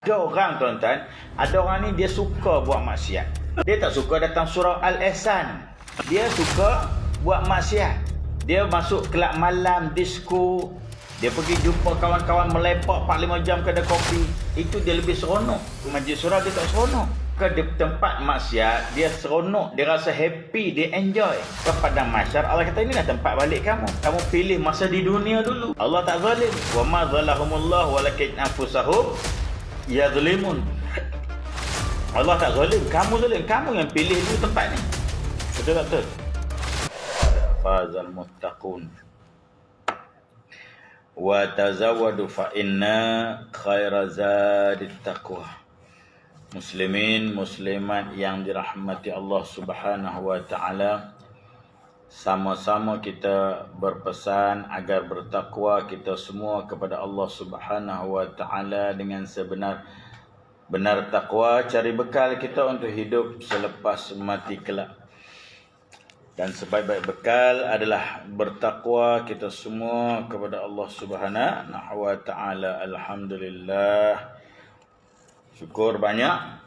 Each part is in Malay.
Ada orang tuan-tuan, ada orang ni dia suka buat maksiat. Dia tak suka datang surau Al-Ihsan. Dia suka buat maksiat. Dia masuk kelab malam, disco. Dia pergi jumpa kawan-kawan melepak 4-5 jam kedai kopi. Itu dia lebih seronok. Majlis surau dia tak seronok. Ke tempat maksiat, dia seronok, dia rasa happy, dia enjoy. Ke padang mahsyar, Allah kata inilah tempat balik kamu. Kamu pilih masa di dunia dulu. Allah tak zalim. Wa ma zalahumullah walakin anfusahum yazlimun. Allah tak zalim, kamu zalim, kamu yang pilih dulu tempat ni. Betul tak betul? Fazal muttaqun. Wa tazawwadu fa inna khaira zadit taqwa. Muslimin, muslimat yang dirahmati Allah Subhanahu wa taala, sama-sama kita berpesan agar bertakwa kita semua kepada Allah Subhanahu wa taala dengan sebenar-benar takwa, cari bekal kita untuk hidup selepas mati kelak. Dan sebaik-baik bekal adalah bertakwa kita semua kepada Allah Subhanahu wa taala. Alhamdulillah. Syukur banyak.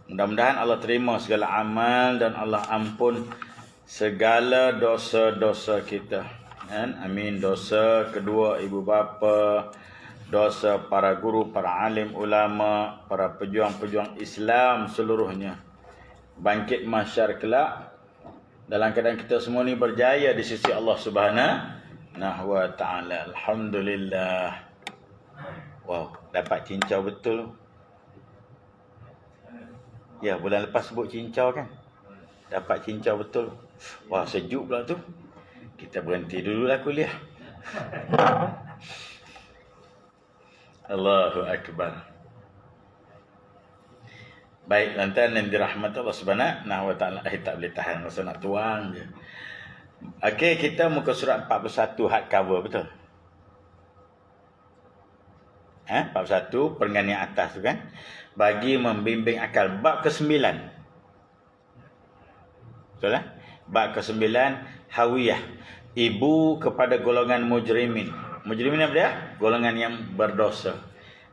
Mudah-mudahan Allah terima segala amal dan Allah ampun segala dosa-dosa kita. Amin. Dosa kedua ibu bapa, dosa para guru, para alim ulama, para pejuang-pejuang Islam seluruhnya. Bangkit mahsyar kelak dalam keadaan kita semua ni berjaya di sisi Allah Subhanahu wa taala. Alhamdulillah. Wow, dapat cincau betul. Ya, bulan lepas sebut cincau kan? Dapat cincau betul. Wah, sejuk pula tu. Kita berhenti dululah kuliah. Allahu Akbar. Baik, lantaran yang dirahmati Allah Subhanahu wa taala, tak boleh tahan rasa nak tuang je. Okey, kita muka surat 41 hardcover, betul? 41 perenggan yang atas tu kan? Bagi membimbing akal, bab ke-9. Betul lah? Bab ke-9, hawiyah, ibu kepada golongan mujrimin. Mujrimin apa dia? Golongan yang berdosa.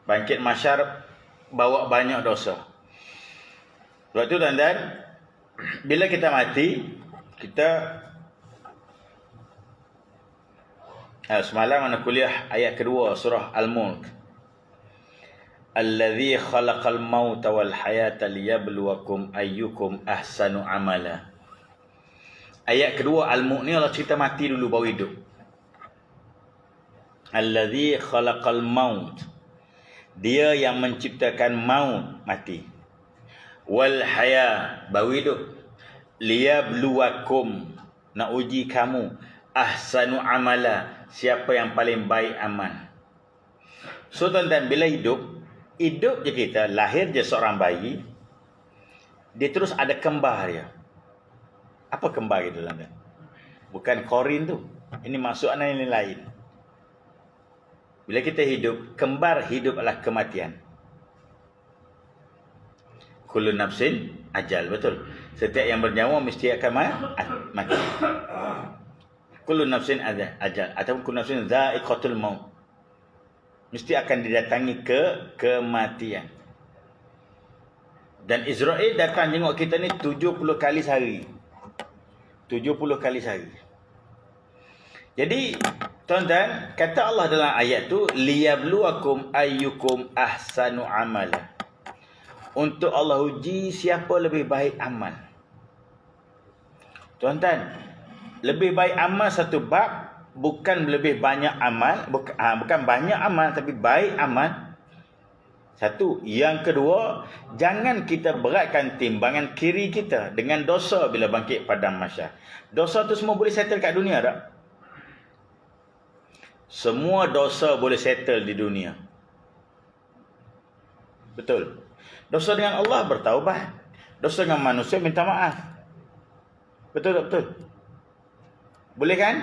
Bangkit mahsyar bawa banyak dosa. Sebab tu tuan-tuan, bila kita mati, kita semalam mana kuliah ayat kedua surah Al-Mulk. Allazi khalaqal mauta wal hayata liyabluwakum ayyukum ahsanu amala. Ayat kedua Al-Mulk ni Allah cerita mati dulu baru hidup. Allazi khalaqal maut. Dia yang menciptakan maut, mati. Wal haya, baru hidup. Liyabluwakum, nak uji kamu. Ahsanu amala, siapa yang paling baik amal. So tuan-tuan, bila hidup je kita, lahir je seorang bayi, dia terus ada kembar dia. Apa kembar itu tuan-tuan? Bukan korin tu. Ini maksudnya yang lain. Bila kita hidup, kembar hidup adalah kematian. Kullu nafsin ajal, betul. Setiap yang bernyawa mesti akan mati. Kullu nafsin ajal ataupun kullu nafsin dha'iqatul maut. Mesti akan didatangi kematian. Dan Israel datang jenguk kita ni 70 kali sehari. 70 kali sehari. Jadi tuan-tuan, kata Allah dalam ayat tu, liyabluwakum ayyukum ahsanu amala. Untuk Allah uji siapa lebih baik amal. Tuan-tuan, lebih baik amal satu bab, bukan lebih banyak amal, bukan banyak amal tapi baik amal. Satu. Yang kedua, jangan kita beratkan timbangan kiri kita dengan dosa bila bangkit padang mahsyar. Dosa tu semua boleh settle kat dunia tak? Semua dosa boleh settle di dunia. Betul. Dosa dengan Allah bertaubat. Dosa dengan manusia minta maaf. Betul tak betul? Boleh kan?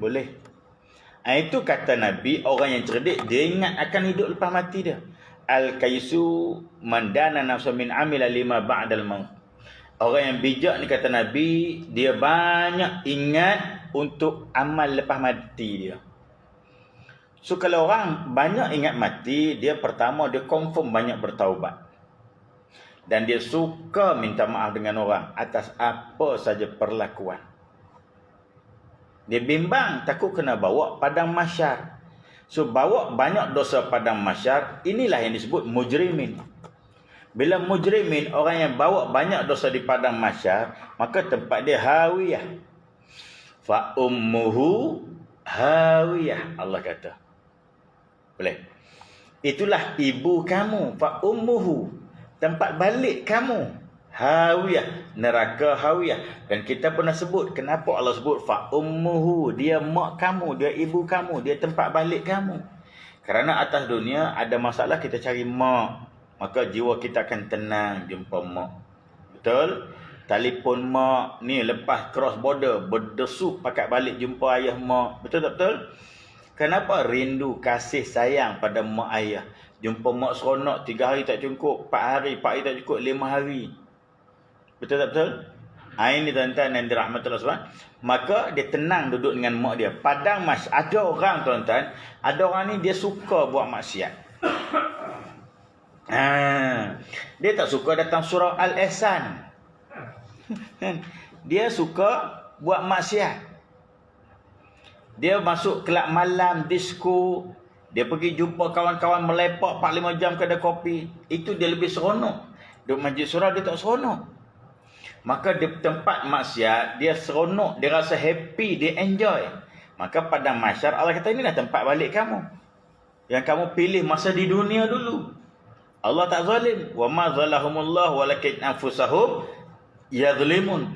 Boleh. Itu kata Nabi, orang yang cerdik, dia ingat akan hidup lepas mati dia. Al-kaisu mandana nafsa min amila lima ba'dal maut. Orang yang bijak ni kata Nabi, dia banyak ingat untuk amal lepas mati dia. So kalau orang banyak ingat mati, dia pertama dia confirm banyak bertaubat. Dan dia suka minta maaf dengan orang atas apa saja perlakuan. Dia bimbang takut kena bawa padang mahsyar. So bawa banyak dosa padang mahsyar, inilah yang disebut mujrimin. Bila mujrimin, orang yang bawa banyak dosa di padang mahsyar, maka tempat dia hawiyah. Fa ummuhu hawiyah, Allah kata. Boleh. Itulah ibu kamu, fa ummuhu, tempat balik kamu, hawiyah, neraka hawiyah. Dan kita pernah sebut kenapa Allah sebut fa ummuhu, dia mak kamu, dia ibu kamu, dia tempat balik kamu. Kerana atas dunia ada masalah, kita cari mak, maka jiwa kita akan tenang jumpa mak. Betul? Telefon mak ni lepas cross border, berdesuk pakat balik jumpa ayah mak. Betul tak betul? Kenapa rindu kasih sayang pada mak ayah? Jumpa mak seronok 3 hari tak cukup, 4 hari tak cukup, 5 hari. Betul tak betul? Ini tuan-tuan yang dirahmati Allah SWT. Maka dia tenang duduk dengan mak dia. Padang ada orang tuan-tuan, ada orang ni dia suka buat maksiat. Dia tak suka datang surau Al-Ihsan. Dia suka buat maksiat. Dia masuk kelab malam, disco. Dia pergi jumpa kawan-kawan melepak 4-5 jam kedai kopi. Itu dia lebih seronok. Duduk masjid surau dia tak seronok. Maka di tempat maksiat, dia seronok, dia rasa happy, dia enjoy. Maka pada mahsyar Allah kata, inilah tempat balik kamu. Yang kamu pilih masa di dunia dulu. Allah tak zalim. Wa ma zalahumullah walakin anfusahum yadhlimun.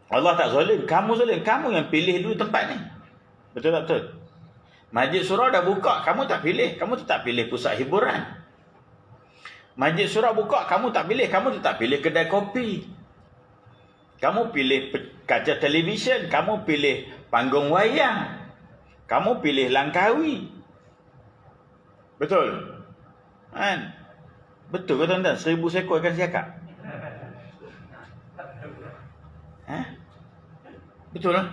Allah tak zalim, kamu zalim. Kamu yang pilih dulu tempat ni. Betul tak betul? Masjid surau dah buka, kamu tak pilih. Kamu tetap pilih pusat hiburan. Masjid surau buka, kamu tak pilih. Kamu tetap pilih kedai kopi. Kamu pilih kaca televisyen. Kamu pilih panggung wayang. Kamu pilih Langkawi. Betul? Kan? Betul ke tuan-tuan? 1000 ekor ikan siakap. Betul lah.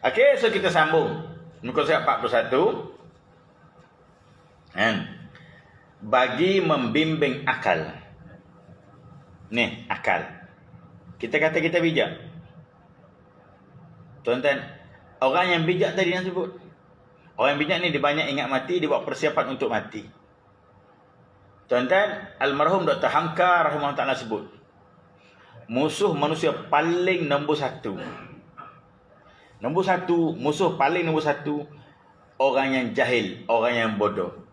Okey, so kita sambung. Muka surat 41. Bagi membimbing akal. Ni, akal. Kita kata kita bijak. Tuan-tuan, orang yang bijak tadi yang sebut. Orang yang bijak ni dia banyak ingat mati, dia buat persiapan untuk mati. Tuan-tuan, almarhum Dr. Hamka rahimahullah ta'ala sebut, musuh manusia paling nombor 1. Musuh paling nombor 1, orang yang jahil, orang yang bodoh.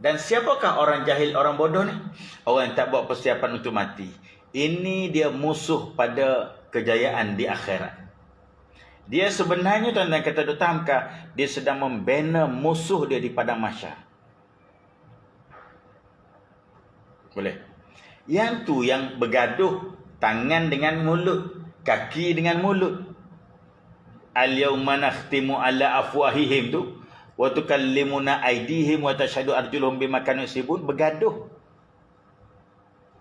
Dan siapakah orang jahil, orang bodoh ni? Orang yang tak buat persiapan untuk mati. Ini dia musuh pada kejayaan di akhirat. Dia sebenarnya tuan-tuan kata Dr. Hamka, dia sedang membina musuh dia di padang mahsyar. Boleh. Yang tu yang bergaduh, tangan dengan mulut, kaki dengan mulut. Al-yawma nakhtimu ala afwahihim tu wa tukallimuna aydihim wa tashhadu arjuluhum bima kanu yaksibun, bergaduh.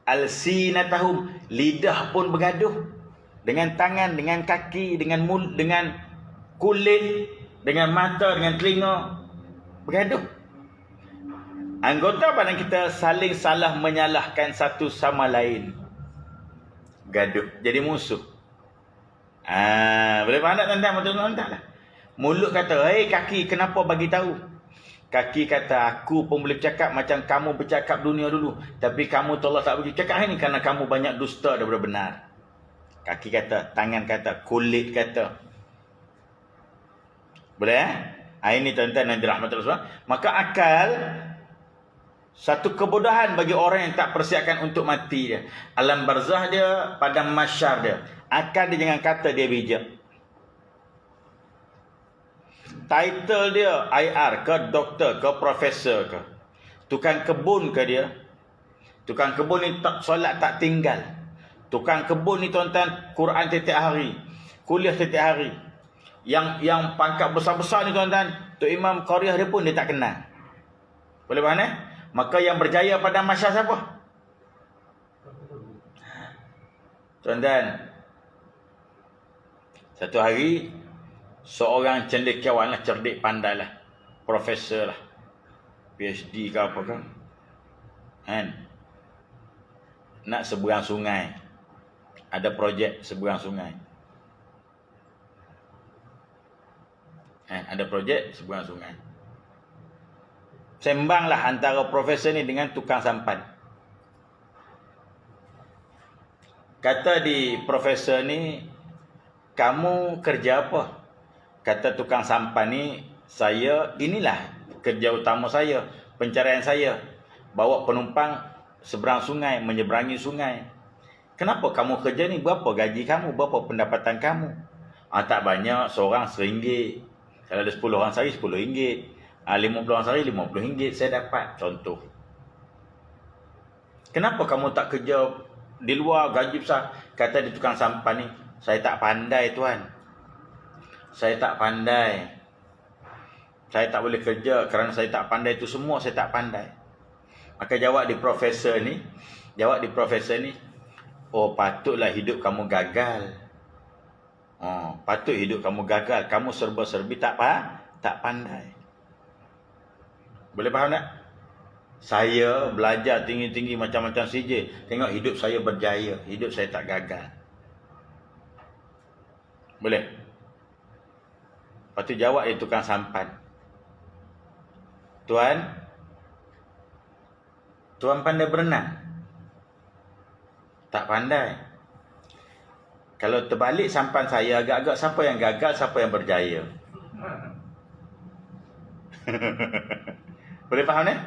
Al-sinatahum, lidah pun bergaduh. Dengan tangan, dengan kaki, dengan mulut, dengan kulit, dengan mata, dengan telinga, bergaduh. Anggota badan kita saling salah menyalahkan satu sama lain. Gaduh, jadi musuh. Boleh faham tak tuan-tuan? Betul-betul tak lah. Mulut kata, "Hei kaki, kenapa bagi tahu?" Kaki kata, "Aku pun boleh cakap macam kamu bercakap dunia dulu. Tapi kamu tolak tak bagi cakap hari ni kerana kamu banyak dusta daripada benar." Kaki kata, tangan kata, kulit kata. Boleh Ini tuan-tuan yang dirahmati Allah. Maka akal, satu kebodohan bagi orang yang tak persiapkan untuk mati dia. Alam barzah dia, padang mahsyar dia. Akal dia jangan kata dia bijak. Title dia IR ke, doktor ke, profesor ke, tukang kebun ke dia. Tukang kebun ni solat tak tinggal. Tukang kebun ni tuan-tuan, Quran setiap hari, kuliah setiap hari. Yang pangkat besar-besar ni tuan-tuan, Tok Imam Qariah dia pun dia tak kenal. Boleh faham Maka yang berjaya pada mahsyar siapa? Tuan-tuan, satu hari seorang cendekiawan lah, cerdik pandai lah, profesor lah, PhD ke apa kan, kan, nak seberang sungai, ada projek seberang sungai, kan, ada projek seberang sungai. Sembanglah antara profesor ni dengan tukang sampan. Kata di profesor ni, kamu kerja apa? Kata tukang sampan ni, saya, inilah kerja utama saya, pencarian saya, bawa penumpang seberang sungai, menyeberangi sungai. Kenapa kamu kerja ni? Berapa gaji kamu? Berapa pendapatan kamu? Tak banyak, seorang RM1. Kalau ada 10 orang sehari, RM10. 50 orang sehari, RM50 saya dapat. Contoh. Kenapa kamu tak kerja di luar, gaji besar? Kata di tukang sampan ni, saya tak pandai tuan. Saya tak pandai. Saya tak boleh kerja kerana saya tak pandai itu semua, saya tak pandai. Maka jawab di profesor ni, oh patutlah hidup kamu gagal. Oh, patut hidup kamu gagal. Kamu serba-serbi tak pandai. Boleh faham tak? Saya belajar tinggi-tinggi macam-macam CJ. Tengok hidup saya berjaya. Hidup saya tak gagal. Boleh? Lepas tu jawab dia tukang sampan. Tuan pandai berenang? Tak pandai. Kalau terbalik sampan saya agak-agak, siapa yang gagal, siapa yang berjaya? Boleh faham ni?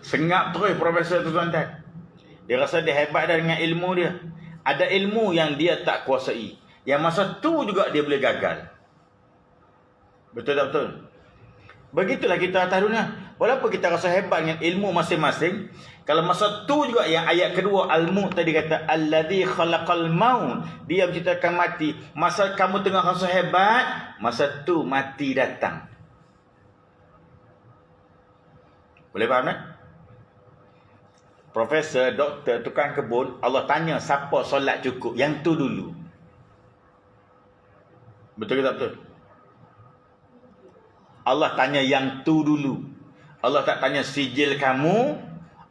Sengap terus profesor tu tuan-tuan. Dia rasa dia hebat dah dengan ilmu dia. Ada ilmu yang dia tak kuasai, yang masa tu juga dia boleh gagal. Betul tak betul? Begitulah kita atas dunia. Walaupun kita rasa hebat dengan ilmu masing-masing, kalau masa tu juga yang ayat kedua Al-Mulk tadi kata allazi khalaqal maut, dia menciptakan mati. Masa kamu tengah rasa hebat, masa tu mati datang. Boleh faham tak? Profesor, doktor, tukang kebun, Allah tanya siapa solat cukup. Yang tu dulu. Betul ke tak betul? Allah tanya yang tu dulu. Allah tak tanya sijil kamu.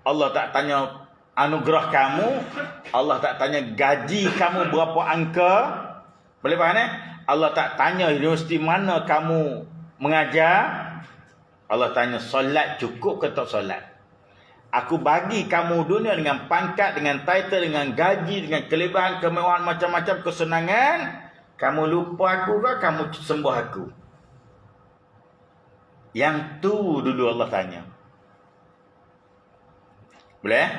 Allah tak tanya anugerah kamu. Allah tak tanya gaji kamu berapa angka. Boleh faham tak? Allah tak tanya universiti mana kamu mengajar. Allah tanya solat cukup ke tak solat. Aku bagi kamu dunia dengan pangkat, dengan title, dengan gaji, dengan kelebihan, kemewahan, macam-macam kesenangan. Kamu lupa aku ke kamu sembah aku? Yang tu dulu Allah tanya. Boleh?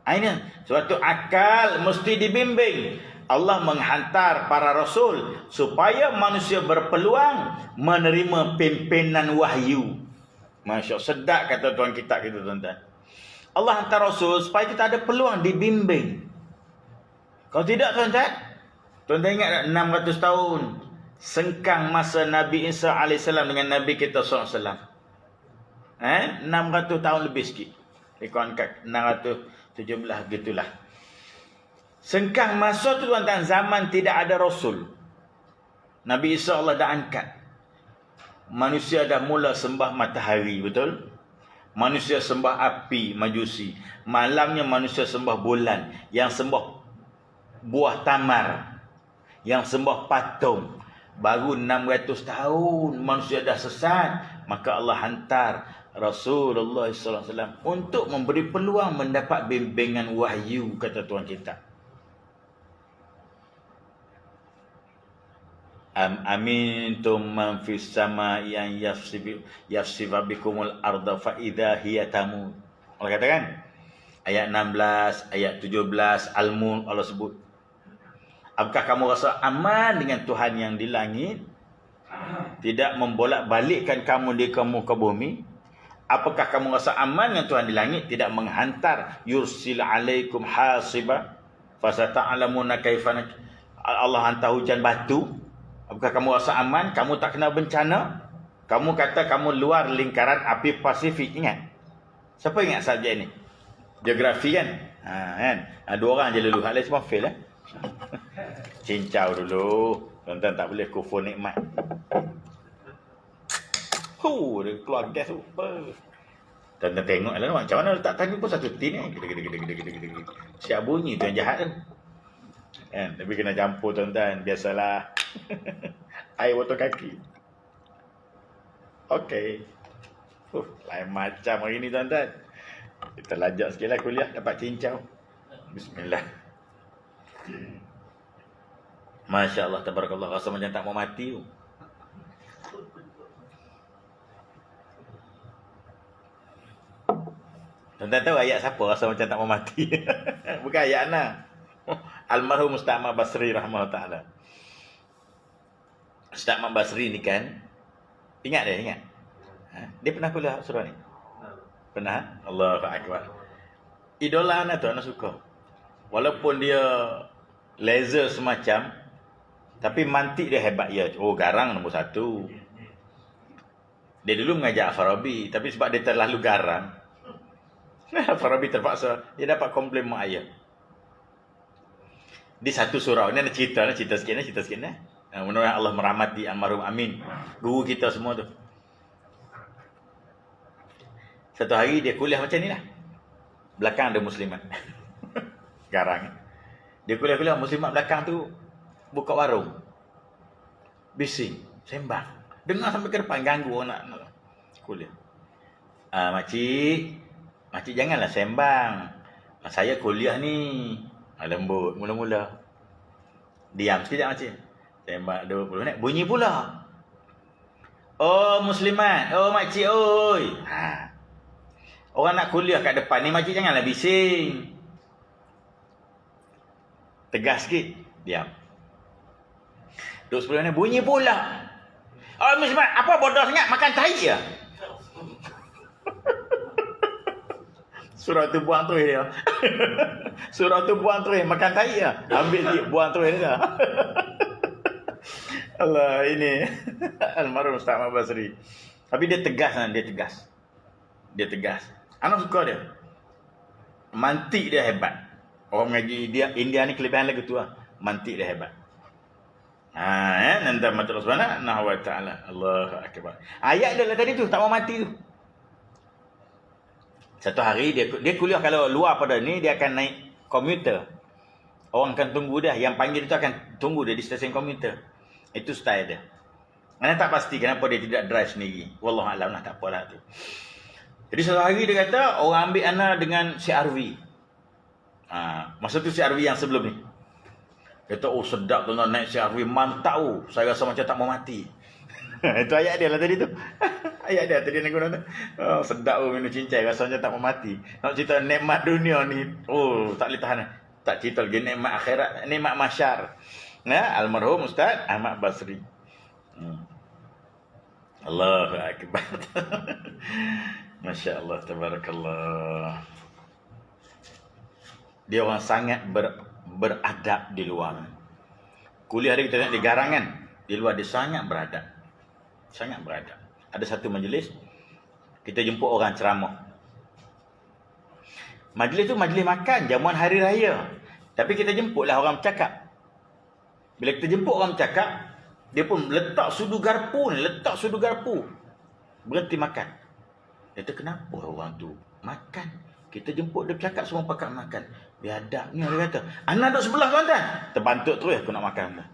Ini suatu akal mesti dibimbing. Allah menghantar para rasul supaya manusia berpeluang menerima pimpinan wahyu. Masya Allah, sedap kata tuan kita tuan-tuan. Allah hantar rasul supaya kita ada peluang dibimbing. Kalau tidak tuan-tuan, tuan-tuan ingat tak 600 tahun sengkang masa Nabi Isa AS dengan Nabi kita SAW. 600 tahun lebih sikit. Ikut angkat 617 gitulah. Sengkang masa tu tuan-tuan, zaman tidak ada rasul. Nabi Isa Allah dah angkat. Manusia dah mula sembah matahari, betul? Manusia sembah api, majusi. Malamnya manusia sembah bulan. Yang sembah buah tamar. Yang sembah patung. Baru 600 tahun manusia dah sesat. Maka Allah hantar Rasulullah SAW untuk memberi peluang mendapat bimbingan wahyu, kata Tuhan kita. Amintum man fis samai yang yafsifa bikumul arda fa idza hiya tamur. Allah katakan ayat 16, ayat 17 Al-Mulk Allah sebut. Apakah kamu rasa aman dengan Tuhan yang di langit? Tidak membolak-balikkan kamu di muka bumi? Apakah kamu rasa aman dengan Tuhan di langit? Tidak menghantar yursil alaikum hasiba fasata'lamuna kaifa Allah hantar hujan batu. Apakah kamu rasa aman? Kamu tak kena bencana? Kamu kata kamu luar lingkaran api Pasifik. Ingat? Siapa ingat subjek ni? Geografi kan? Kan? Dua orang je dulu. Hal lain semua fail Cincau dulu. Tuan-tuan tak boleh kufur nikmat. Dia keluar gas tu. Tuan-tuan tengok lah macam mana letak tadi pun satu tin ni. Gede. Siap bunyi tu yang jahat tu. Kan? Tapi kena campur tuan-tuan. Biasalah. Air botol kaki. Okey. Lain macam hari ni tuan-tuan. Kita lajak sikit lah kuliah. Dapat cincau. Bismillah. Masya Allah, tabarakallah. Rasa macam tak mau mati tu. Tuan-tuan tahu ayat siapa rasa macam tak mau mati? Bukan ayat Ana. Almarhum Ustaz Ahmad Basri rahimahullah ta'ala. Ustaz Ahmad Basri ni kan, ingat? Dia pernah kuliah surah ni? Pernah? Allahu Akbar. Idola Ana tu, Ana suka. Walaupun dia laser semacam, tapi mantik dia hebat ya. Oh, garang nombor 1. Dia dulu mengajar Farabi, tapi sebab dia terlalu garang, Farabi terpaksa dia dapat komplain mak ayah. Di satu surau ni ada cerita sikit ni. Menurut Allah merahmati almarhum Amin, guru kita semua tu. Satu hari dia kuliah macam ni lah. Belakang ada muslimat. Garang. Dia kuliah muslimat belakang tu buka warung. Bising, sembang. Dengar sampai ke depan, ganggu anak kuliah. Makcik janganlah sembang. Saya kuliah ni. Lembut mula-mula. Diam sekejap makcik. Sembang 20 minit. Bunyi pula. Oh muslimat. Oh makcik oi. Orang nak kuliah kat depan ni, makcik janganlah bising. Tegas sikit. Diam. 10 minit. Bunyi pula. Oh muslimat. Apa bodoh sangat? Makan tahi ya? Surah tu buang terus dia. Surah tu buang terus. Makan tahi ya? Ambil sikit. Buang terus dia. Allah, ini almarhum Ustaz Ahmad Basri. Tapi dia tegas kan? Dia tegas. Anak suka dia. Mantik dia hebat. Orang mengaji dia India ni kelebihan lagu tu lah. Mantik dia hebat. Nanti mati Allah Subhanahu wa ta'ala. Allahu Akbar. Ayat dia lah tadi tu, tak mau mati tu. Satu hari dia kuliah, kalau luar pada ni dia akan naik komuter. Orang akan tunggu dia, yang panggil tu akan tunggu dia di stesen komuter. Itu style dia. Mana tak pasti kenapa dia tidak drive sendiri. Wallahualam lah, tak apalah tu. Jadi satu hari dia kata orang ambil Ana dengan CRV. Masa tu CRV yang sebelum ni. Dia kata, oh sedap tu nak naik CRV, mantap oh. Saya rasa macam tak mau mati. Itu ayat dia lah tadi tu. Ayat dia tadi nak guna tu. Oh, sedap oh minum cincai, rasa macam tak mau mati. Nak cerita nikmat dunia ni, oh tak boleh tahan. Tak cerita lagi nikmat akhirat, nikmat mahsyar. Almarhum Ustaz Ahmad Basri. Allahu Akbar. Masya Allah, tabarakallah. Dia orang sangat beradab di luar. Kuliah dia kita tengok di Garangan. Di luar dia sangat beradab. Sangat beradab. Ada satu majlis, kita jemput orang ceramah. Majlis tu majlis makan, jamuan hari raya. Tapi kita jemputlah orang bercakap. Bila kita jemput orang bercakap, dia pun letak sudu garpu ni, berhenti makan. Dia kata, kenapa orang tu makan? Kita jemput dia bercakap, semua pakat makan. Biadabnya dia kata. Anak duduk sebelah tuan-tuan. Terbantuk terus aku nak makan.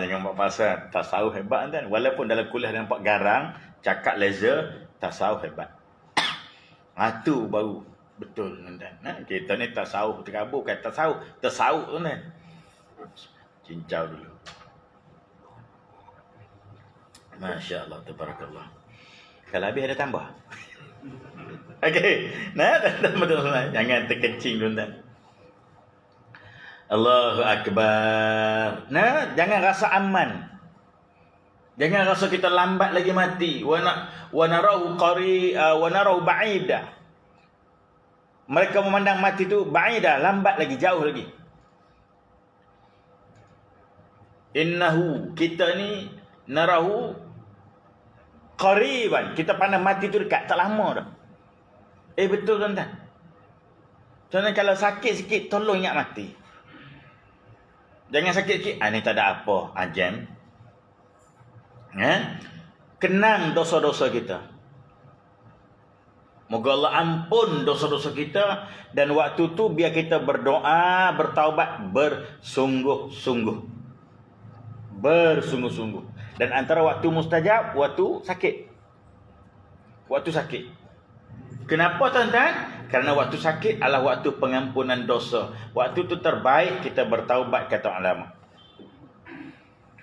Jangan buat pasal. Tasawuf hebat tuan. Walaupun dalam kuliah dia nampak garang, cakap laser, tasawuf hebat. Itu baru betul tuan-tuan. Kita ni tasawuf terkabur, bukan tasawuf. Tasawuf tuan-tuan. Cincau dulu. Masya Allah, tabarakallah. Kalau habis ada tambah. Okey. Jangan terkencing tuan-tuan. Allahu Akbar. Jangan rasa aman. Jangan rasa kita lambat lagi mati. Wa narahu ba'ida. Mereka memandang mati tu ba'ida, lambat lagi, jauh lagi. Innahu, kita ni narahu qariban. Kita pandang mati tu dekat, tak lama dah. Betul tuan-tuan. Tuan-tuan kalau sakit sikit, tolong ingat mati. Jangan sakit sikit, ni tak ada apa, jam. Kenang dosa-dosa kita. Moga Allah ampun dosa-dosa kita. Dan waktu tu biar kita berdoa, bertaubat bersungguh-sungguh. Bersungguh-sungguh. Dan antara waktu mustajab, waktu sakit. Waktu sakit. Kenapa tuan-tuan? Kerana waktu sakit adalah waktu pengampunan dosa. Waktu tu terbaik kita bertaubat, kata ulama.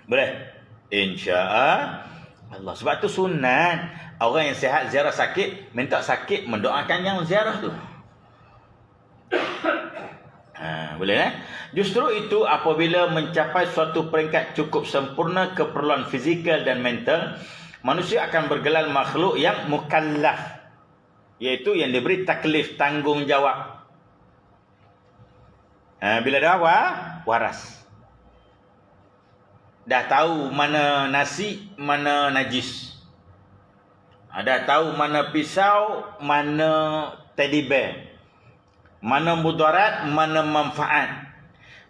Boleh? InsyaAllah. Sebab tu sunat. Orang yang sihat ziarah sakit, minta sakit mendoakan yang ziarah tu. Boleh Justru itu apabila mencapai suatu peringkat cukup sempurna keperluan fizikal dan mental, manusia akan bergelar makhluk yang mukallaf, iaitu yang diberi taklif, tanggungjawab. Bila dah waras, dah tahu mana nasi, mana najis, dah tahu mana pisau, mana teddy bear, mana mudarat, mana manfaat,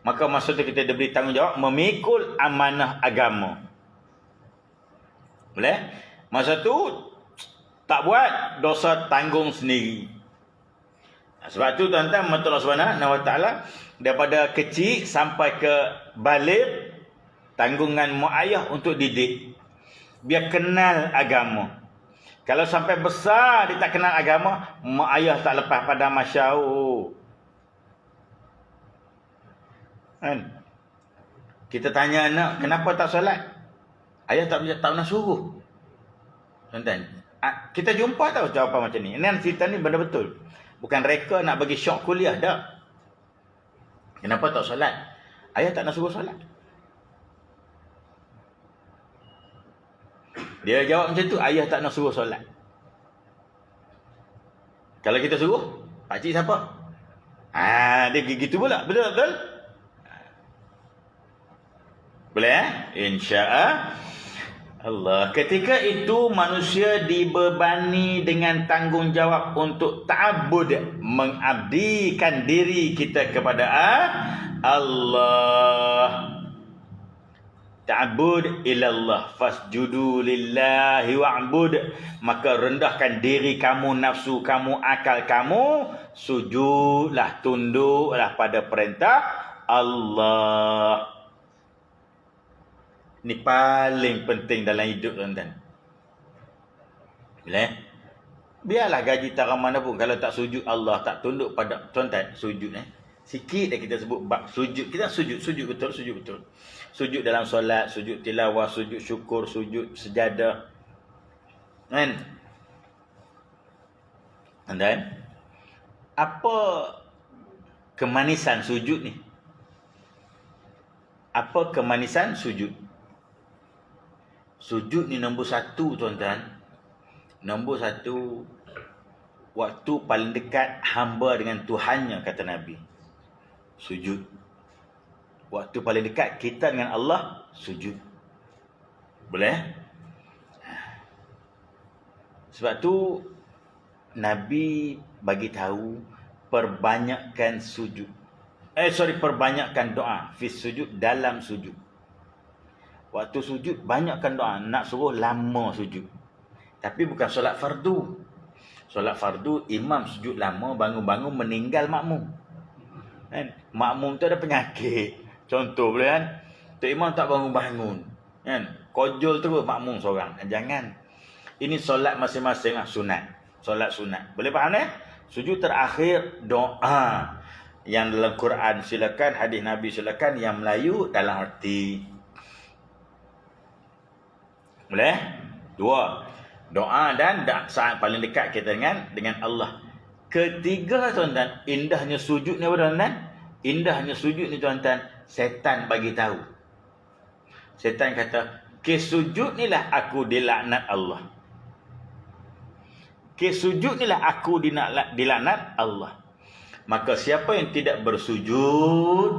maka masa tu kita diberi tanggungjawab memikul amanah agama. Boleh? Masa tu tak buat, dosa tanggung sendiri. Sebab tu tuan-tuan, Allah Subhanahu wa taala daripada kecil sampai ke balik, tanggungan mak ayah untuk didik, biar kenal agama. Kalau sampai besar dia tak kenal agama, mak ayah tak lepas pada masyarakat. Kita tanya anak, kenapa tak solat? Ayah tak pernah suruh. Tuan-tuan, kita jumpa tahu jawapan macam ni. Ini cerita ni benda betul. Bukan reka nak bagi syok kuliah, tak. Kenapa tak solat? Ayah tak nak suruh solat. Dia jawab macam tu, ayah tak nak suruh solat. Kalau kita suruh, pakcik siapa? Dia gitu pula. Betul-betul? Boleh InsyaAllah. Ketika itu manusia dibebani dengan tanggungjawab untuk ta'abbud, mengabdikan diri kita kepada Allah. Ta'abbud ilallah, fasjudu lillahi wa'bud. Maka rendahkan diri kamu, nafsu kamu, akal kamu, sujudlah, tunduklah pada perintah Allah. Ini paling penting dalam hidup, tuan-tuan. Biarlah gaji tarang mana pun, kalau tak sujud Allah, tak tunduk pada, tuan-tuan, sujud sikit dah kita sebut bab sujud. Kita sujud betul. Sujud dalam solat, sujud tilawah, sujud syukur, sujud sejadah. Dan apa kemanisan sujud ni? Apa kemanisan sujud? Sujud ni nombor satu, tuan-tuan. Nombor satu, waktu paling dekat hamba dengan Tuhannya, kata Nabi. Sujud. Waktu paling dekat kita dengan Allah, sujud. Boleh? Sebab tu Nabi bagi tahu perbanyakkan sujud. Perbanyakkan doa fi sujud, dalam sujud. Waktu sujud banyakkan doa. Nak suruh lama sujud. Tapi bukan solat fardu. Solat fardu imam sujud lama, bangun-bangun meninggal makmum. Makmum tu ada penyakit. Contoh boleh kan? Tok imam tak bangun-bangun. Kojol terus makmum seorang. Jangan. Ini solat masing-masing sunat. Solat sunat. Boleh faham Sujud terakhir doa. Yang dalam Quran silakan, hadis Nabi silakan, yang Melayu dalam arti. Boleh? Dua. Doa dan saat paling dekat kita dengan Allah. Ketiga, tuan-tuan, indahnya sujud ni apa, tuan-tuan? Indahnya sujud ni, tuan-tuan, setan bagi tahu. Setan kata, ke sujud ni lah aku dilaknat Allah. Ke sujud ni lah aku dilaknat Allah. Maka siapa yang tidak bersujud,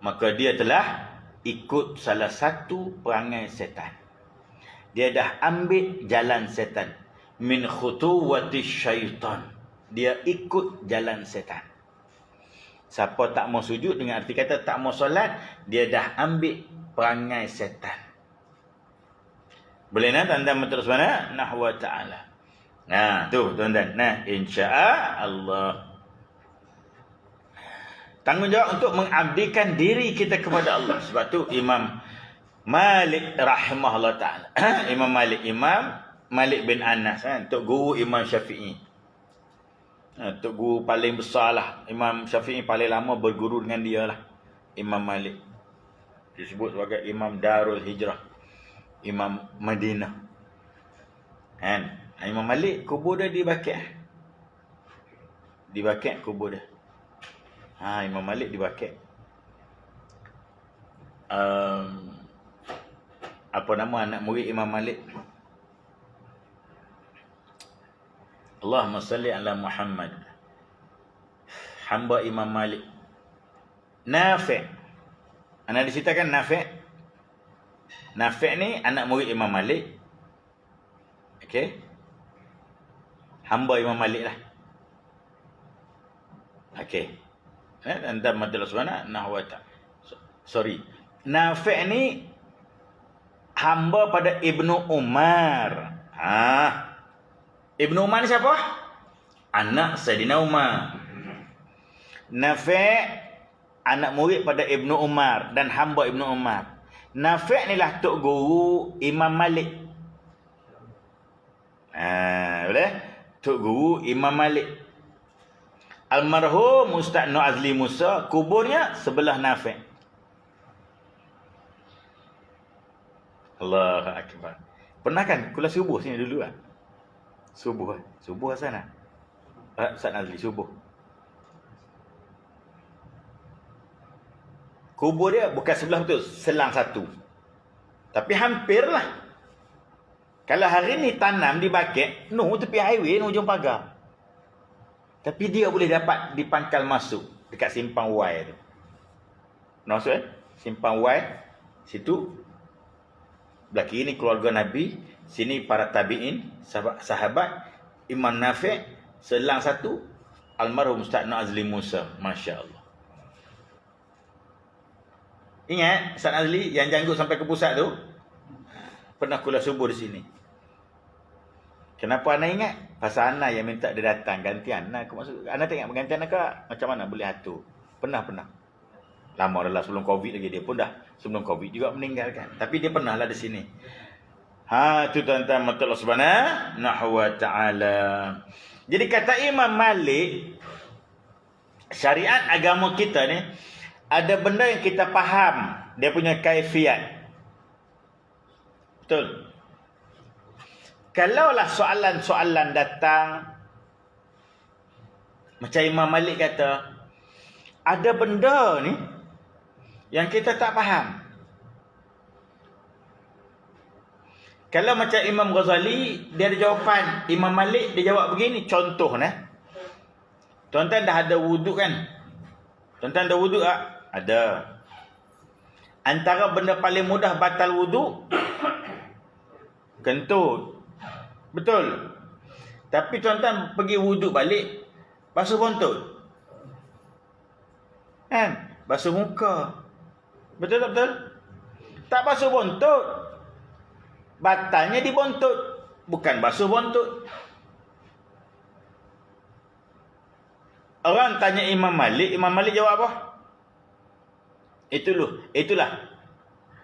maka dia telah ikut salah satu perangai setan. Dia dah ambil jalan setan. Min khutuwati syaitan. Dia ikut jalan setan. Siapa tak mau sujud dengan arti kata tak mau solat, dia dah ambil perangai setan. Boleh nak tuan-tuan terus mana? Nahwa ta'ala. Nah, tu tuan-tuan. Nah, insya-Allah. Tanggungjawab untuk mengabdikan diri kita kepada Allah. Sebab tu Imam Malik rahimahullah ta'ala. Imam Malik bin Anas, Tok Guru Imam Syafi'i. Tok Guru paling besar lah. Imam Syafi'i paling lama berguru dengan dia lah. Imam Malik. Disebut sebagai Imam Darul Hijrah. Imam Madinah. Imam Malik, kubur dia di Baqi'. Di Baqi' kubur dia. Imam Malik di Baqi'. Apa nama anak murid Imam Malik? Allahumma salli ala Muhammad. Hamba Imam Malik. Nafi'. Anda diceritakan Nafi'. Nafi' ni anak murid Imam Malik. Okey. Hamba Imam Malik lah. Okey. Anda matul subhana nahwa ta. Sorry. Nafi' ni hamba pada Ibnu Umar. Ibnu Umar ni siapa? Anak Sayyidina Umar. Nafi' anak murid pada Ibnu Umar dan hamba Ibnu Umar. Nafi' ni lah tok guru Imam Malik. Boleh? Tok guru Imam Malik. Almarhum Ustaz Nur Azli Musa, kuburnya sebelah Nafi'. Allahu Akbar. Pernah kan kuliah subuh sini dulu kan? Subuh sana. Ustaz Azli subuh. Kubur dia bukan sebelah betul, selang satu. Tapi hampirlah. Kalau hari ni tanam di Baqi', tepi highway, ujung pagar. Tapi dia boleh dapat di pangkal masuk dekat simpang Y tu. Maksud simpang Y situ. Belah kiri keluarga Nabi, sini para tabi'in, sahabat, Imam Nafi', selang satu almarhum Ustaz Nur Azli Musa, masya-Allah. Ingat Ustaz Azli yang janggut sampai ke pusat tu? Pernah kuliah subuh di sini. Kenapa ana ingat? Pasal ana yang minta dia datang gantian. Ana tak ingat bergantian ke macam mana boleh atur. Pernah. Lama dah lah sebelum Covid lagi, dia pun dah sebelum Covid juga meninggalkan. Tapi dia pernah lah di sini. Tu tuan-tuan Allah Subhanahu wa ta'ala. Jadi kata Imam Malik, syariat agama kita ni ada benda yang kita faham, dia punya kaifiat. Betul. Kalaulah soalan-soalan datang, macam Imam Malik kata, ada benda ni yang kita tak faham. Kalau macam Imam Ghazali, dia ada jawapan. Imam Malik, dia jawab begini. Contoh tuan-tuan dah ada wuduk kan? Tuan-tuan ada wuduk tak? Ada. Antara benda paling mudah batal wuduk, kentut. Betul. Tapi tuan-tuan pergi wuduk balik, basuh buntut. Kan? Basuh muka. Betul tak betul? Tak basuh buntut. Batalnya di buntut, bukan basuh buntut. Orang tanya Imam Malik jawab apa? Itulah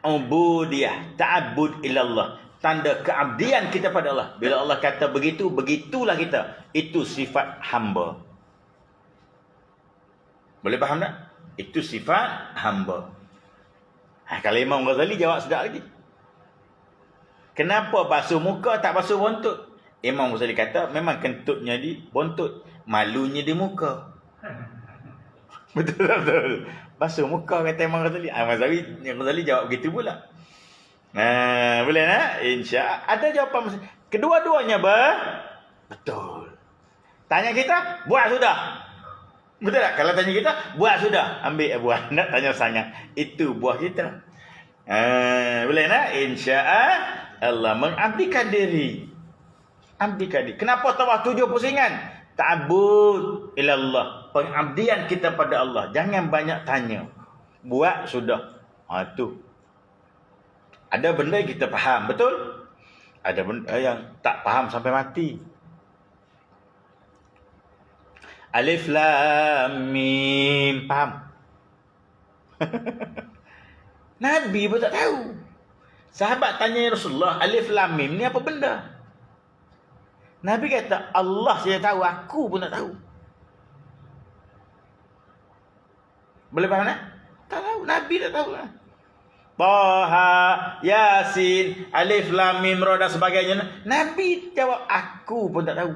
ubudiyah, ta'abbud ilallah. Tanda keabdian kita pada Allah. Bila Allah kata begitu, begitulah kita. Itu sifat hamba. Boleh faham tak? Itu sifat hamba. Kalau Imam Ghazali jawab sedap lagi. Kenapa basuh muka tak basuh buntut? Imam Ghazali kata memang kentutnya di buntut, malunya di muka. Betul. Basuh muka kata Imam Ghazali. Imam Ghazali jawab begitu pula. Boleh tak? Insya ada jawapan. Kedua-duanya betul. Tanya kita, buat sudah. Betul tak? Kalau tanya kita, buat sudah. Ambil buah. Nak tanya sangat. Itu buah kita. Boleh tak? InsyaAllah. Mengabdikan diri. Abdikan diri. Kenapa tawaf 7 pusingan? Ta'abud ilallah. pengabdian kita pada Allah. Jangan banyak tanya. Buat sudah. Tu. Ada benda yang kita faham, betul? Ada benda yang tak faham sampai mati. Alif Lam Mim, faham? Nabi pun tak tahu. Sahabat tanya Rasulullah, Alif Lam Mim ni apa benda? Nabi kata, Allah saja tahu, aku pun tak tahu. Boleh faham tak? Tak tahu, Nabi tak tahu lah. Taha, Yasin, Alif Lam Mim Ra dan sebagainya. Nabi jawab, aku pun tak tahu.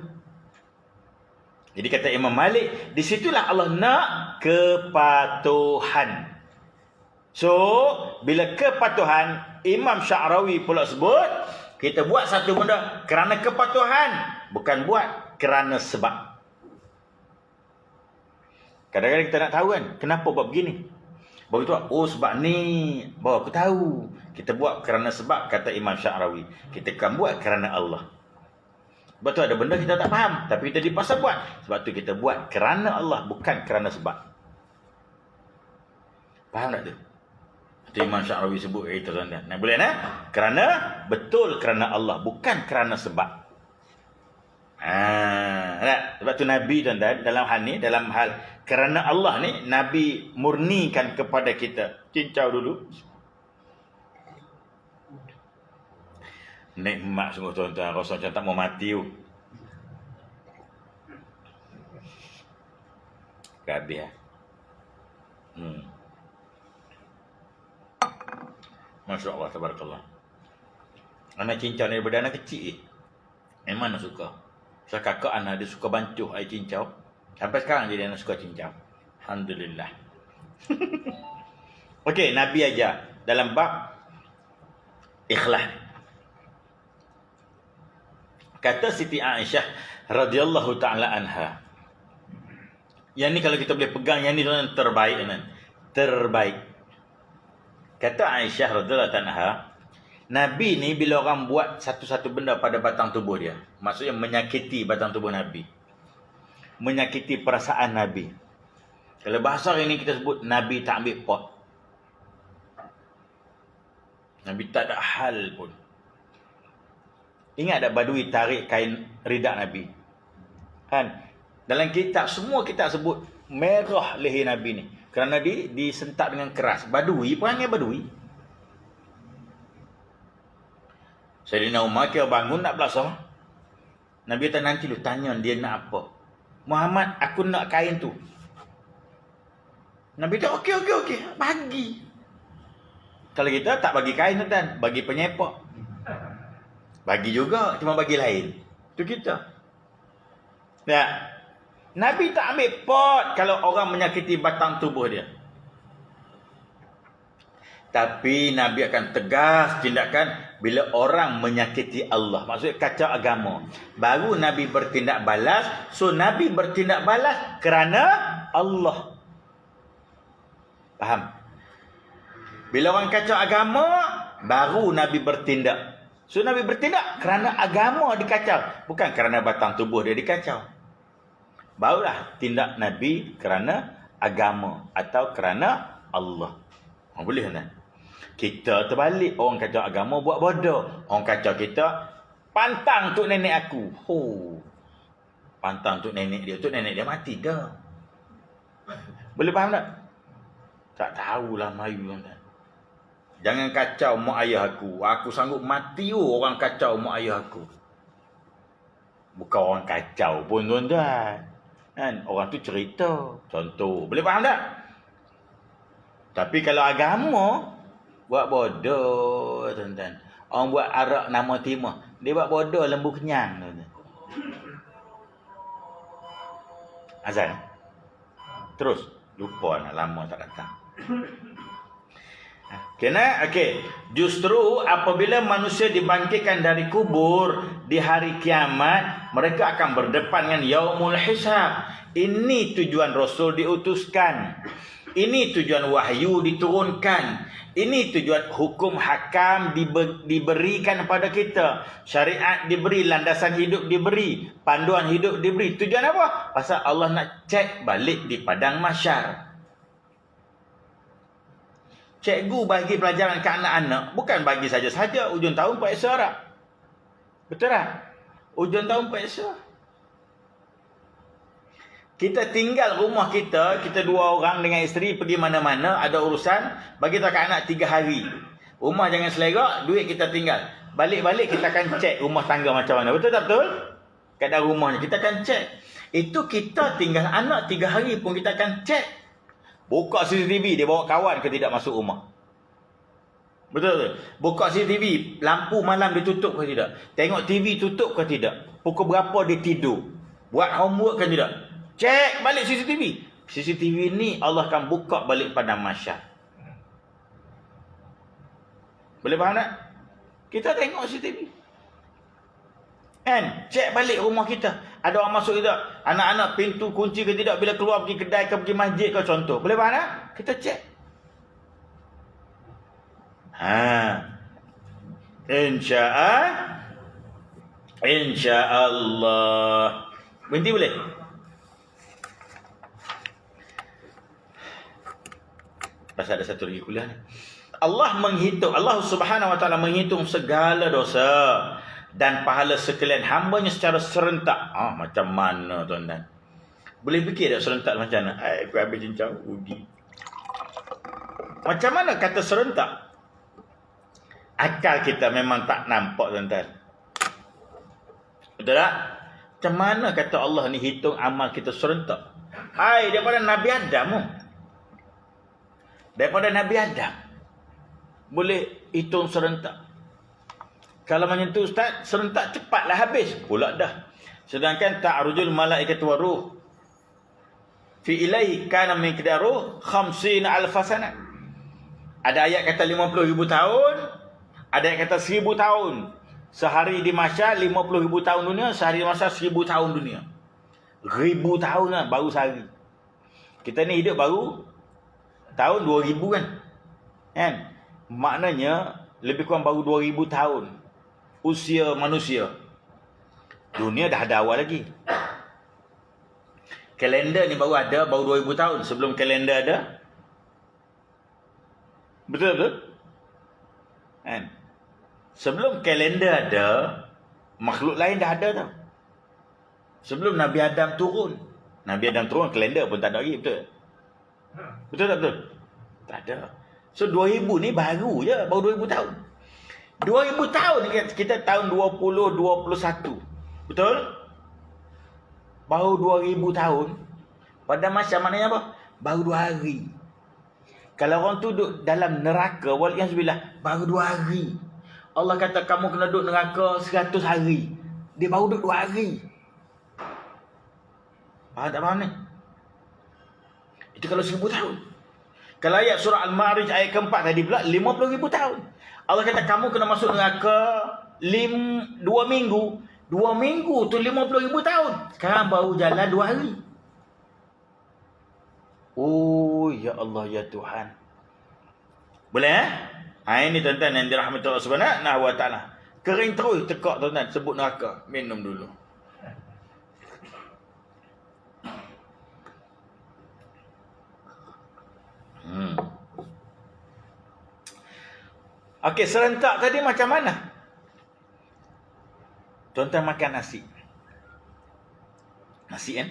Jadi kata Imam Malik, di situlah Allah nak kepatuhan. So, bila kepatuhan, Imam Sya'rawi pula sebut, kita buat satu benda kerana kepatuhan, bukan buat kerana sebab. Kadang-kadang kita nak tahu kan, kenapa buat begini? Baru tu, oh sebab ni, baru aku tahu. Kita buat kerana sebab, kata Imam Sya'rawi. Kita akan buat kerana Allah. Sebab tu ada benda kita tak faham, tapi kita dipaksa buat. Sebab tu kita buat kerana Allah, bukan kerana sebab. Faham tak tu? Itu Imam Sya'rawi sebut itu tuan-tuan. Nah, boleh nak? Kerana betul kerana Allah, bukan kerana sebab. Sebab tu Nabi tuan-tuan dalam hal ni, dalam hal kerana Allah ni, Nabi murnikan kepada kita. Cincau dulu. Nikmat sungguh tuan-tuan, rasa macam tak mau mati tu. Habis lah. Masya Allah, tabarakallah. Anak cincau ni daripada anak kecil memang nak suka. So kakak anak dia suka bancuh air cincau. Sampai sekarang jadi anak suka cincau. Alhamdulillah. Okey, Nabi aja dalam bab ikhlas. Kata Siti Aisyah radhiyallahu taala anha. Yang ni kalau kita boleh pegang, yang ni terbaik kan. Terbaik. Kata Aisyah radhiyallahu anha, Nabi ni bila orang buat satu-satu benda pada batang tubuh dia, maksudnya menyakiti batang tubuh Nabi, menyakiti perasaan Nabi. Kalau bahasa hari ni kita sebut Nabi tak ambil pot. Nabi tak ada hal pun. Ingat tak Badui tarik kain ridak Nabi? Kan? Dalam kitab, semua kitab sebut merah leher Nabi ni. Kerana disentak dengan keras. Badui, perangai Badui. Sayyidina Umar kira bangun nak belasah. Nabi kata nanti lu tanya dia nak apa. Muhammad, aku nak kain tu. Nabi kata okey. Bagi. Kalau kita tak bagi kain tuan, bagi penyepak. Bagi juga, cuma bagi lain. Itu kita. Ya. Nabi tak ambil pot kalau orang menyakiti batang tubuh dia. Tapi Nabi akan tegas tindakan bila orang menyakiti Allah. Maksudnya kacau agama. Baru Nabi bertindak balas. So Nabi bertindak balas kerana Allah. Faham? Bila orang kacau agama, baru Nabi bertindak. So Nabi bertindak kerana agama dikacau, bukan kerana batang tubuh dia dikacau. Barulah tindak Nabi kerana agama atau kerana Allah. Boleh kan? Kita terbalik, orang kacau agama buat bodoh. Orang kacau kita, pantang untuk nenek aku. Pantang untuk nenek dia. Untuk nenek dia mati dah. Boleh faham tak? Tak tahulah Melayu kan. Jangan kacau mak ayah aku. Aku sanggup mati orang kacau mak ayah aku. Bukan orang kacau pun tuan-tuan. Kan? Orang tu cerita. Contoh. Boleh faham tak? Tapi kalau agama, buat bodoh tuan-tuan. Orang buat arak nama timah. Dia buat bodoh lembu kenyang tuan-tuan. Azan. Terus. Lupa nak lama tak datang. Okey. Justru apabila manusia dibangkitkan dari kubur di hari kiamat, mereka akan berdepan dengan yaumul hisab. Ini tujuan Rasul diutuskan. Ini tujuan wahyu diturunkan. Ini tujuan hukum hakam diberikan kepada kita. Syariat diberi, landasan hidup diberi, panduan hidup diberi. Tujuan apa? Pasal Allah nak cek balik di padang mahsyar. Cikgu bagi pelajaran ke anak-anak bukan bagi saja-saja ujung tahun periksa Arab. Betul tak? Ujung tahun periksa. Kita tinggal rumah kita 2 orang dengan isteri pergi mana-mana, ada urusan, bagi tahu kat anak 3 hari. Rumah jangan selerak, duit kita tinggal. Balik-balik kita akan cek rumah tangga macam mana. Betul tak betul? Keadaan rumahnya kita akan cek. Itu kita tinggal anak 3 hari pun kita akan cek. Buka CCTV, dia bawa kawan ke tidak masuk rumah. Betul tak? Buka CCTV, lampu malam dia tutup ke tidak? Tengok TV tutup ke tidak? Pukul berapa dia tidur? Buat homework ke tidak? Cek balik CCTV. CCTV ni Allah akan buka balik pada mahsyar. Boleh faham tak? Kita tengok CCTV. Kan? Cek balik rumah kita. Ada orang masuk ke tidak? Anak-anak pintu kunci ke tidak bila keluar pergi kedai ke pergi masjid ke contoh. Boleh faham tak? Kita cek. InsyaAllah. Berhenti boleh? Pasal ada satu lagi kuliah ni. Allah Subhanahu Wa Taala menghitung segala dosa dan pahala sekalian hamba-Nya secara serentak. Macam mana tuan-tuan? Boleh fikir tak serentak macam mana? Aku habis cincang uji. Macam mana kata serentak? Akal kita memang tak nampak tuan-tuan. Betul tak? Macam mana kata Allah ni hitung amal kita serentak? Daripada Nabi Adam. Daripada Nabi Adam boleh hitung serentak. Kalau macam tu ustaz, serentak cepatlah habis pula dah. Sedangkan ta'rujul malaikatu waruh fi ilaihi kana miqdaru 50 alf sanah. Ada ayat kata 50,000 tahun, ada ayat kata 1000 tahun. Sehari di mahsyar 50,000 tahun dunia, sehari di mahsyar 1000 tahun dunia. 1000 tahun lah baru sehari. Kita ni hidup baru tahun 2000 kan? Maknanya lebih kurang baru 2000 tahun usia manusia. Dunia dah ada awal lagi. Kalender ni baru ada baru 2000 tahun. Sebelum kalender ada. Betul? Kan? Sebelum kalender ada, makhluk lain dah ada tau. Sebelum Nabi Adam turun, kalender pun tak ada lagi, betul? Betul tak betul? Tak ada. So 2000 ni baru je, baru 2000 tahun. 2000 tahun kita tahun 2021. Betul? Baru 2000 tahun. Pada masa maknanya apa? Baru 2 hari. Kalau orang tu duduk dalam neraka, waliyahzubillah, baru 2 hari. Allah kata kamu kena duduk neraka 100 hari. Dia baru duduk 2 hari. Faham tak faham ni? Itu kalau 1000 tahun. Kalau ayat surah Al-Ma'arij ayat keempat tadi pula 50,000 tahun. Allah kata kamu kena masuk neraka 2 minggu. 2 minggu tu 50,000 tahun. Sekarang baru jalan 2 hari. Oh ya Allah ya Tuhan. Boleh ini tuan-tuan yang dirahmati Allah Subhanahu Wa Taala. Kering terus tekak tuan-tuan sebut neraka. Minum dulu. Okey, serentak tadi macam mana? Tuan-tuan makan nasi. Nasi kan?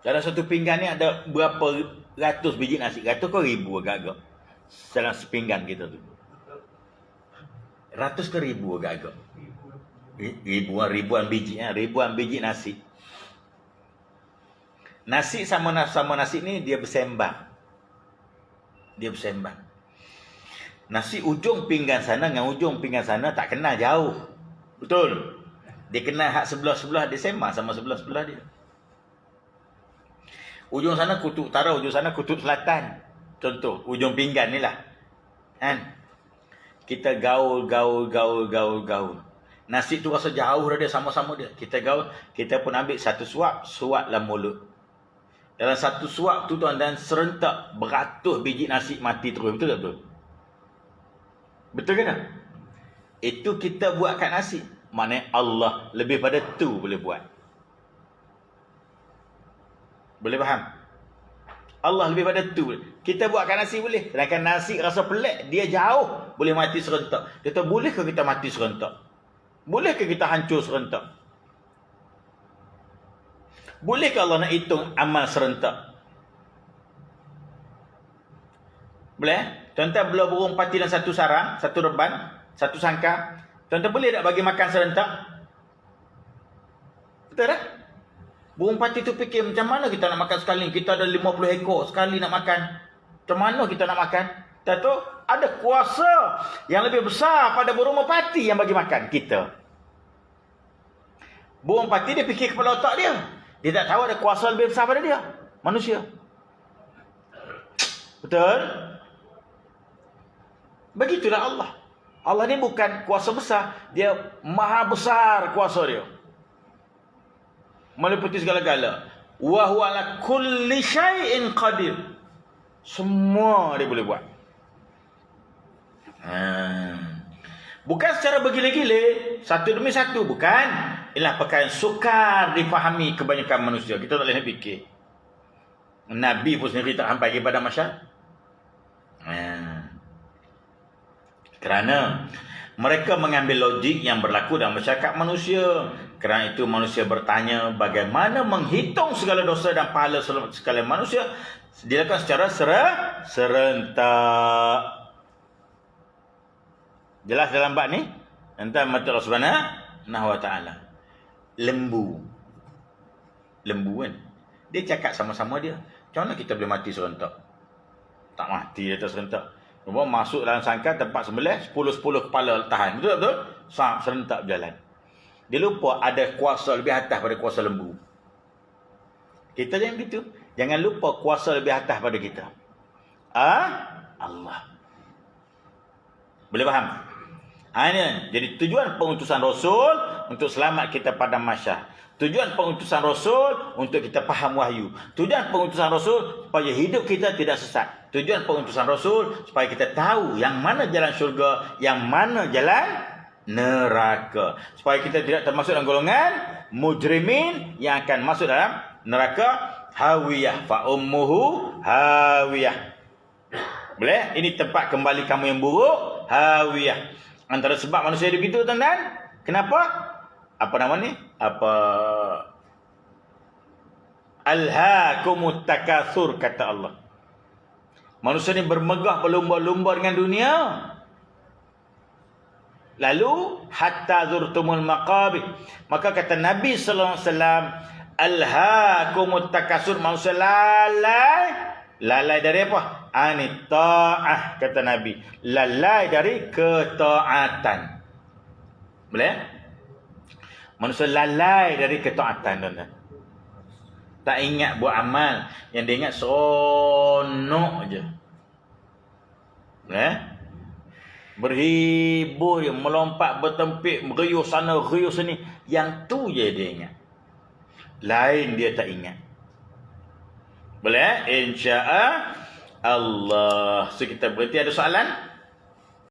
Dalam satu pinggan ni ada berapa ratus biji nasi? Ratus ke ribu agak-agak? Dalam sepinggan kita tu. Ratus ke ribu agak-agak? Ribuan biji. Ribuan biji nasi. Nasi sama nasi ni dia bersembang. Nasi ujung pinggan sana dengan ujung pinggan sana tak kenal jauh. Betul? Dia kenal hak sebelah-sebelah, dia sembang sama sebelah-sebelah dia. Ujung sana kutub utara, ujung sana kutub selatan. Contoh, ujung pinggan ni lah. Kan? Kita gaul. Nasi tu rasa jauh dah dia, sama-sama dia. Kita gaul, kita pun ambil satu suap dalam mulut. Dalam satu suap tu tuan dan serentak beratus biji nasi mati terus. Betul tak betul? Betul ke tak? Itu kita buat kat nasi. Maknanya Allah lebih pada tu boleh buat. Boleh faham? Allah lebih pada tu. Kita buat kat nasi boleh. Sedangkan nasi rasa pelik, dia jauh, boleh mati serentak. Kita bolehkah kita mati serentak? Bolehkah kita hancur serentak? Bolehkah Allah nak hitung amal serentak? Boleh? Tuan-tuan belah burung pati dalam satu sarang, satu reban, satu sangkar. Tuan-tuan boleh tak bagi makan serentak? Betul tak? Burung pati tu fikir macam mana kita nak makan sekali. Kita ada 50 ekor sekali nak makan. Macam mana kita nak makan? Tak tahu ada kuasa yang lebih besar pada burung merpati yang bagi makan kita. Burung pati dia fikir kepala otak dia. Dia tak tahu ada kuasa lebih besar pada dia. Manusia. Betul? Begitulah Allah. Allah ni bukan kuasa besar. Dia maha besar kuasa dia. Meliputi segala-gala. Wa huwa ala kulli syai'in qadir. Semua dia boleh buat. Bukan secara bergila-gila, satu demi satu, bukan. Ialah perkara yang sukar difahami kebanyakan manusia. Kita tak boleh fikir. Nabi pun sendiri tak sampai kepada masyarakat. Kerana mereka mengambil logik yang berlaku dalam masyarakat manusia. Kerana itu manusia bertanya bagaimana menghitung segala dosa dan pahala sekalian manusia dilakukan secara serentak. Jelas dalam bab ni? Tentang mata Allah Subhanahu wa taala. Lembu kan. Dia cakap sama-sama dia. Macam mana kita boleh mati serentak? Tak mati dia tak serentak. Cuma masuk dalam sangkar tempat sembelih 10-10 kepala tahan. Betul-betul? Serentak berjalan. Dia lupa ada kuasa lebih atas pada kuasa lembu. Kita jangan begitu. Jangan lupa kuasa lebih atas pada kita. Allah. Boleh faham? Ini. Jadi tujuan pengutusan Rasul untuk selamat kita pada masyarakat. Tujuan pengutusan Rasul untuk kita faham wahyu. Tujuan pengutusan Rasul supaya hidup kita tidak sesat. Tujuan pengutusan Rasul supaya kita tahu yang mana jalan syurga, yang mana jalan neraka. Supaya kita tidak termasuk dalam golongan mujrimin yang akan masuk dalam neraka hawiyah. Fa ummuhu hawiyah. Boleh? Ini tempat kembali kamu yang buruk, hawiyah. Antara sebab manusia hidup itu, tuan-tuan. Kenapa? Apa nama ni? Alhaakumut takatsur, kata Allah. Manusia ni bermegah berlumba-lumba dengan dunia. Lalu hatta zurtumul maqabir. Maka kata Nabi sallallahu alaihi wasallam, alhaakumut takatsur, manusia lalai dari apa? Anit ta'ah, kata Nabi. Lalai dari ketaatan. Boleh? Manusia lalai dari ketaatan, tuan-tuan. Tak ingat buat amal, yang dia ingat seronok je. Berhibur, melompat, bertempik, meriuh sana, riuh sini. Yang tu je dia ingat. Lain dia tak ingat. Boleh? InsyaAllah. So kita berhenti, ada soalan?